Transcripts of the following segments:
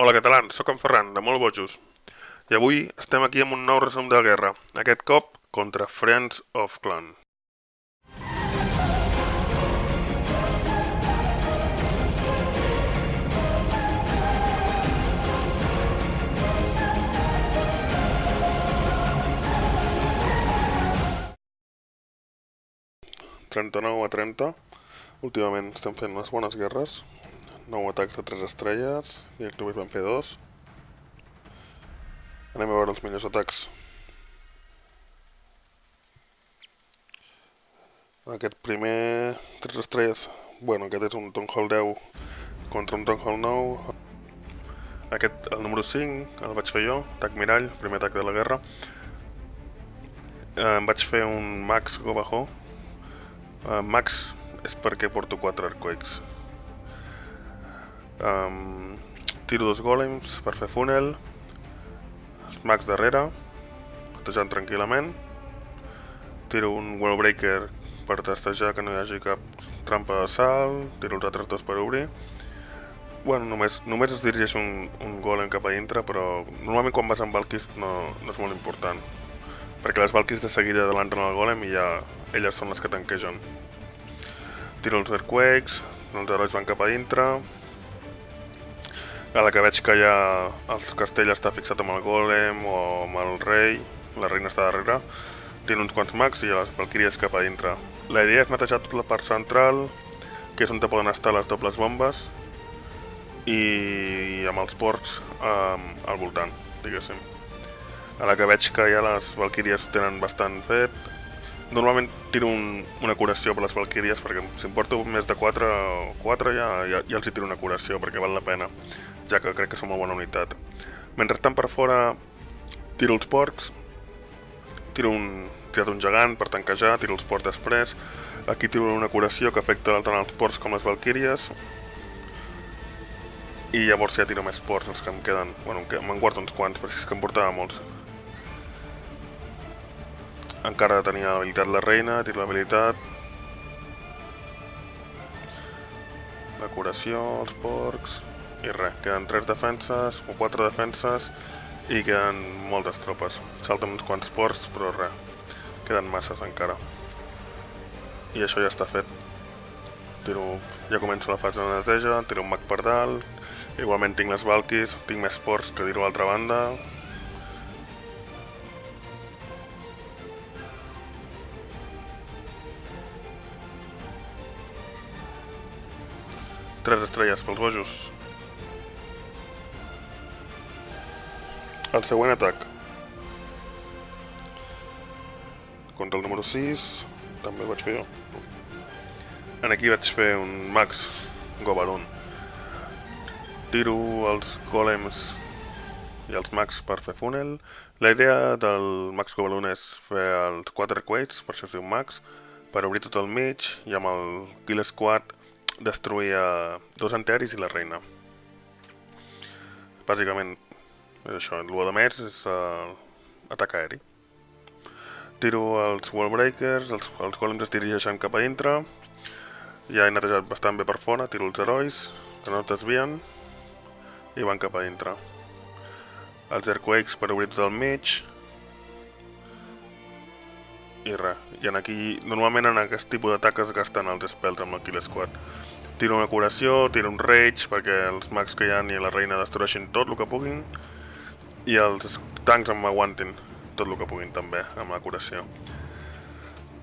Hola catalans, sóc en Ferran, de Molt Bojos, i avui estem aquí amb un nou resum de guerra, aquest cop contra Friends of Clan. $39-30, últimament estem fent unes bones guerres, 9 atacs de 3 estrelles, i aquí només vam fer 2. Anem a veure els millors atacs. Aquest primer 3 estrelles, bueno, aquest és un Town Hall 10 contra un Town Hall 9. Aquest, el número 5, el vaig fer jo, atac mirall, primer atac de la guerra. Em vaig fer un Max Gobaho. Max és perquè porto 4 Earthquakes. Tiro 2 golems per fer funnel. Max darrere, batejant tranquil·lament. Tiro un Wallbreaker per testejar que no hi hagi cap trampa de salt. Tiro els altres 2 per obrir. Bueno, només es dirigeix un golem cap a dintre, però normalment quan vas amb Valkyries no és molt important, perquè les Valkyries de seguida adelanten el golem i ja elles són les que tanquegen. Tiro els Earthquakes, els herois van cap a dintre. A la que veig que ja el castell està fixat amb el golem o amb el rei, la reina està darrere, tiro uns quants mags i ja les Valkyries cap a dintre. La idea és netejar tota la part central, que és on poden estar les dobles bombes, i amb els porcs al voltant, diguéssim. A la que veig que ja les Valkyries ho tenen bastant fet, normalment tiro una curació per les Valkyries, perquè si em porto més de 4 ja els hi tiro una curació, perquè val la pena, ja que crec que són molt bona unitat. Mentrestant per fora tiro els porcs, tiro un gegant per tanquejar, tiro els porcs després. Aquí tiro una curació que afecta tant els porcs com les Valkyries, i llavors ja tiro més porcs, els que em queden. Bueno, me'n guardo uns quants, perquè és que em portava molts. Encara tenia l'habilitat la reina, tiro l'habilitat. La curació, els porcs, i res, queden 3 defenses o 4 defenses i queden moltes tropes. Salten uns quants porcs, però res, queden masses encara. I això ja està fet. Ja començo la fase de neteja, tiro un mag per dalt. Igualment tinc les Valkyries, tinc més porcs que tiro a l'altra banda. Tres estrelles pels bojos. El següent atac contra el número 6, també el vaig fer jo. Aquí vaig fer un Max Gobalun. Tiro els golems i els mags per fer funnel. La idea del Max Gobalun és fer els 4 Earthquakes, per això es diu Max, per obrir tot el mig i amb el Kill Squad destruir 2 antiaeris i la reina. Bàsicament és això, el de més és atac aeri. Tiro els Wallbreakers, els golems es dirigeixen cap a dintre. Ja he netejat bastant bé per fora, tiro els herois, que no es desvien, i van cap a dintre. Els Earthquakes per obrir tot el mig. I res. I aquí, normalment en aquest tipus d'atac es gasten els spells amb el Kill Squad. Tiro una curació, tiro un Rage perquè els mags que hi ha i la reina destrueixin tot el que puguin. I els tancs m'aguantin tot el que puguin també amb la curació.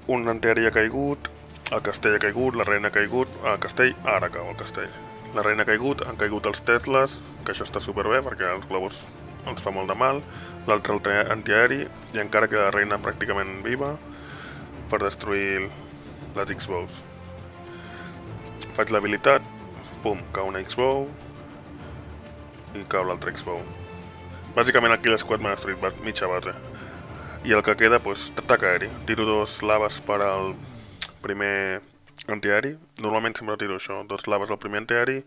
Un antiaeri ha caigut, el castell ha caigut, la reina ha caigut, el castell, ara cau el castell. La reina ha caigut, han caigut els Teslas, que això està superbé perquè els globus ens fa molt de mal, l'altre antiaeri, i encara queda la reina pràcticament viva per destruir les X-Bows. Faig l'habilitat, pum, cau una X-Bow i cau l'altre X-Bow. Bàsicament aquí l'esquad m'ha destruït mitja base. I el que queda, doncs, atac aeri. Tiro 2 laves per al primer antiaeri. Normalment sempre tiro això, 2 laves al primer antiaeri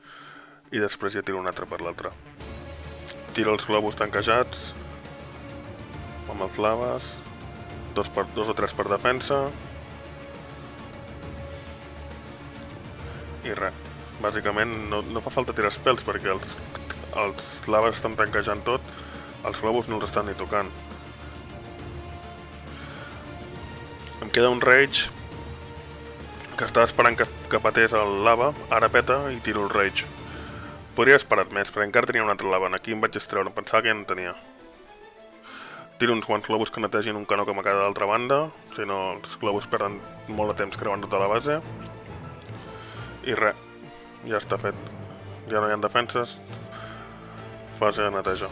i després ja tiro un altre per l'altre. Tiro els globus tanquejats amb els laves, 2 o 3 per defensa. I res, bàsicament no fa falta tirar spells perquè els laves estan tanquejant tot, els globus no els estan ni tocant. Em queda un rage que estava esperant que patés el lava, ara peta i tiro el rage. Podria haver esperat més, perquè encara tenia un altre lava. Aquí em vaig estreure, em pensava que ja no tenia. Tiro uns quants globus que netegin un canó que m'ha quedat a l'altra banda, si no els globus perden molt de temps creuant tota la base. I res, ja està fet. Ja no hi ha defenses, fase de neteja.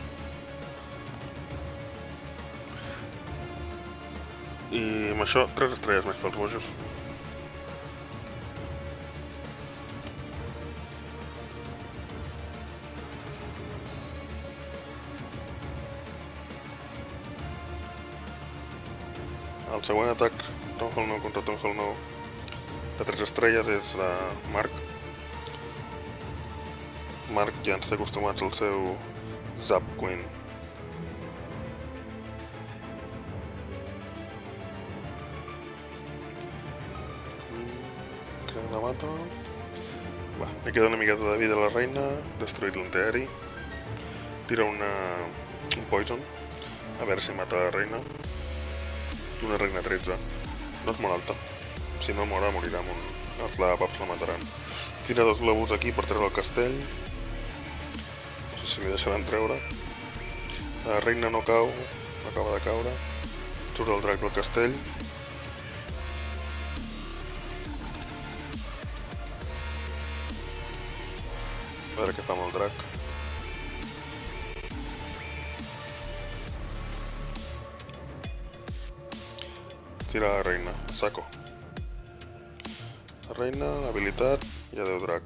I amb això 3 estrelles més pels bojos. El següent atac Town Hall 9 contra Town Hall 9 de 3 estrelles és de Mark. Mark ja ens té acostumats al seu Zap Queen. Crec que la mata. Va, li queda una miqueta de vida a la reina, destruït l'antiaeri. Tira un poison, a veure si mata la reina. Una reina 13, no és molt alta. Si no mora, morirà amb un... Els lavapaps la mataran. Tira 2 globus aquí per treure el castell. No sé si li deixaran treure. La reina no cau, acaba de caure. Surt el drac del castell. A veure què fa amb el drac. Tira la reina, saco. La reina, habilitat i adeu drac.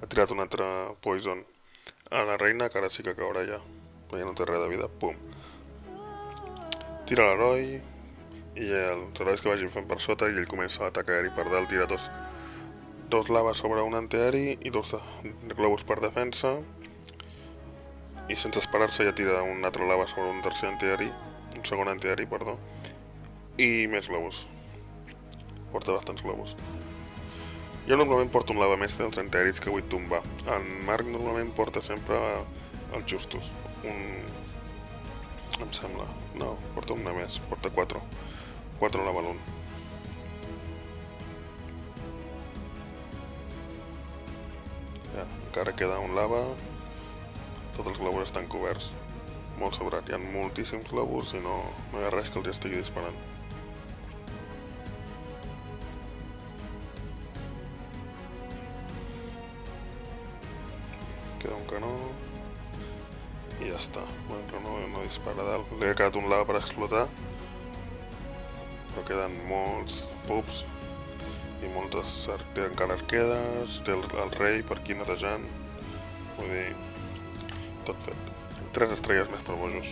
Ha tirat un altre poison a la reina, que ara sí que caurà ja. Ja no té res de vida, pum. Tira l'heroi i els herois que vagin fent per sota i ell comença l'atac aeri per dalt. Tira dos laves sobre un antiaeri i 2 globus per defensa. I sense esperar-se ja tira un altre lava sobre un tercer antiaeri, un segon antiaeri, perdó, i més globus. Porta bastants globus. Jo normalment porto un lava més dels antiaeris que vull tombar. En Marc normalment porta sempre els justos. Em sembla. No, porta una més, porta 4. 4 lava l'un. Ja, encara queda un lava. Tots els globus estan coberts. Molt sobrat. Hi ha moltíssims globus i no hi ha res que els estigui disparant. Queda un canó. I ja està. Bueno, no dispara dalt. Li ha quedat un lava per explotar. Però queden molts pups. I moltes... Té encara arquedes. Té el rei per aquí netejant. Vull dir... Tot fet. 3 estrelles més per bojos.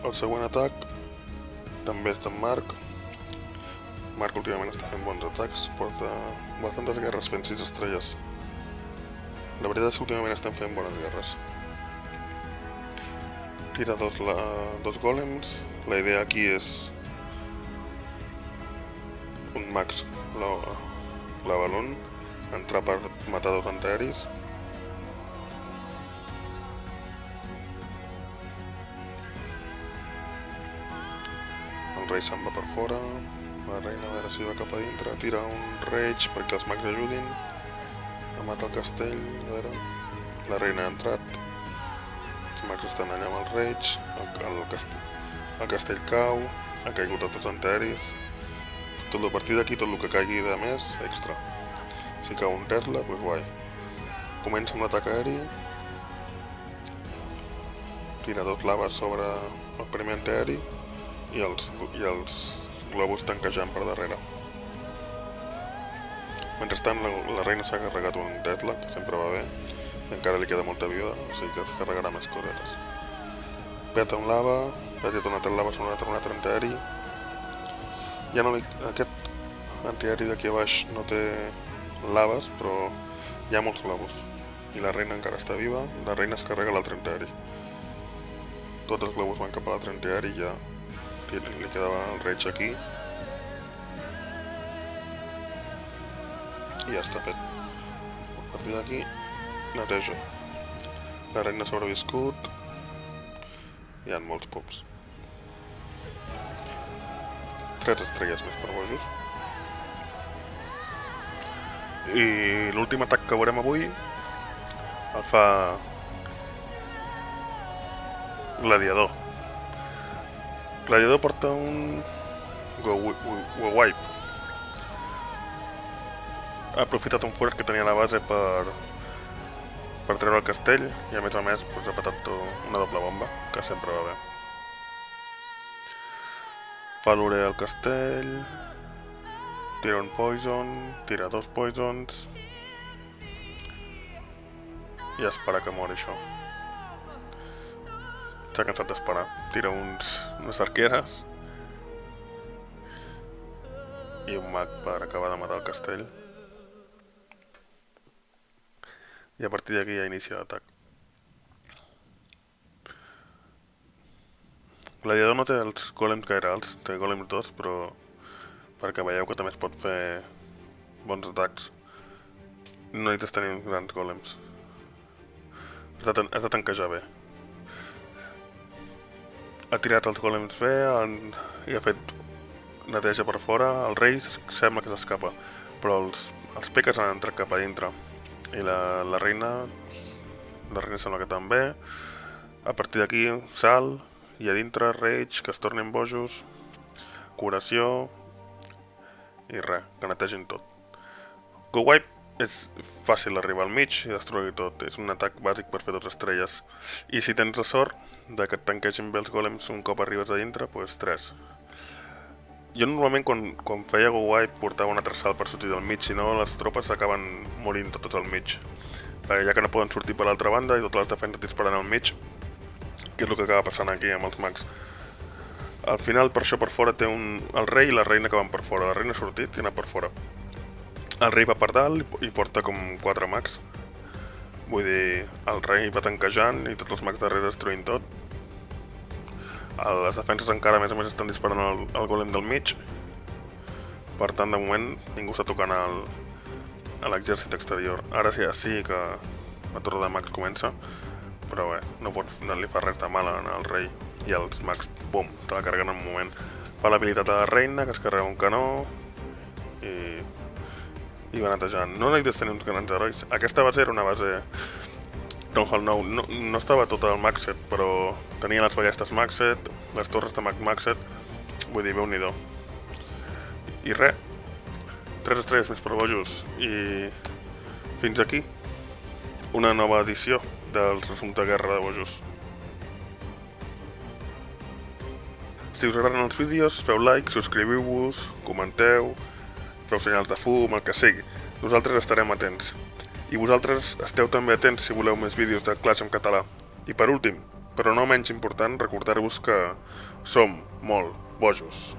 El següent atac també és d'en Marc. Marc últimament està fent bons atacs, porta bastantes guerres fent 6 estrelles. La veritat és que últimament estem fent bones guerres. Tira dos golems. La idea aquí és un max l'avalon, entrar per matar 2 antiaeris. El rei se'n va per fora, la reina a veure si va cap a dintre, tira un rage perquè els mags ajudin a matar el castell, a veure, la reina ha entrat, els mags estan allà amb el rage, el castell cau, ha caigut a tots els antiaeris, tot a partir d'aquí tot el que caigui de més, extra. Si cau un Tesla, doncs guai. Comença amb l'atac aeri, tira 2 laves sobre el primer antiaeri i els globus tanquejant per darrere. Mentrestant, la reina s'ha carregat un Tesla, que sempre va bé, i encara li queda molta vida, o sigui que es carregarà més cosetes. Peta un lava, ha tirat un altre lava sobre un altre antiaeri. Ja no aquest antiaeri d'aquí a baix no té laves, però hi ha molts globus. I la reina encara està viva, la reina es carrega l'altre antiaeri. Tots els globus van cap a l'altre antiaeri i ja li quedava el rage aquí. I ja està fet. A partir d'aquí netejo. La reina ha sobreviscut. Hi ha molts pubs. 3 estrelles més per bojos. I l'últim atac que veurem avui el fa Gladiador. Gladiador porta un Wipe. Ha aprofitat un forat que tenia a la base per treure el castell i a més ha patat una doble bomba, que sempre va bé. Fa l'Ure al castell, tira un poison, tira 2 poisons i espera que mori això. S'ha cansat d'esperar. Tira unes arqueres i un mag per acabar de matar el castell. I a partir d'aquí ja inicia l'atac. Gladiador no té els golems gaire alts, té golems 2, però perquè veieu que també es pot fer bons atacs. No necessites tenir grans golems. Has de tanquejar bé. Ha tirat els golems bé i ha fet neteja per fora. El rei sembla que s'escapa, però els peques han entrat cap a dintre. I la reina sembla que també. A partir d'aquí, salt, i a dintre, rage, que es tornin bojos, curació, i res, que netegin tot. Go Wipe és fàcil arribar al mig i destruir tot, és un atac bàsic per fer 2 estrelles. I si tens la sort de que et tanquegin bé els golems un cop arribes a dintre, doncs 3. Jo normalment quan feia Go Wipe portava un altre salt per sortir del mig, si no les tropes acaben morint totes al mig. Perquè ja que no poden sortir per l'altra banda i totes les defenses disparant al mig, que és el que acaba passant aquí amb els mags. Al final, per això per fora té el rei i la reina que van per fora. La reina ha sortit i ha anat per fora. El rei va per dalt i porta com 4 mags. Vull dir, el rei va tanquejant i tots els mags darrere destruint tot. Les defenses encara, a més estan disparant el golem del mig. Per tant, de moment, ningú està tocant a l'exèrcit exterior. Ara sí que la torre de mags comença, però bé, no li fa res de mal al rei. I els mags, bum, te la carreguen en un moment. Fa l'habilitat a la reina, que es carrega un canó i va netejant. No necessites tenir uns grans herois. Aquesta base era una base Townhall 9. No estava tot el Maxet, però tenia les ballestes Maxet, les torres de Maxet, vull dir, Déu-n'hi-do. I res, 3 estrelles més per bojos. I fins aquí una nova edició del resum de Guerra de Bojos. Si us agraden els vídeos, feu like, subscriviu-vos, comenteu, feu senyals de fum, el que sigui. Nosaltres estarem atents. I vosaltres esteu també atents si voleu més vídeos de Clash en català. I per últim, però no menys important, recordar-vos que som molt bojos.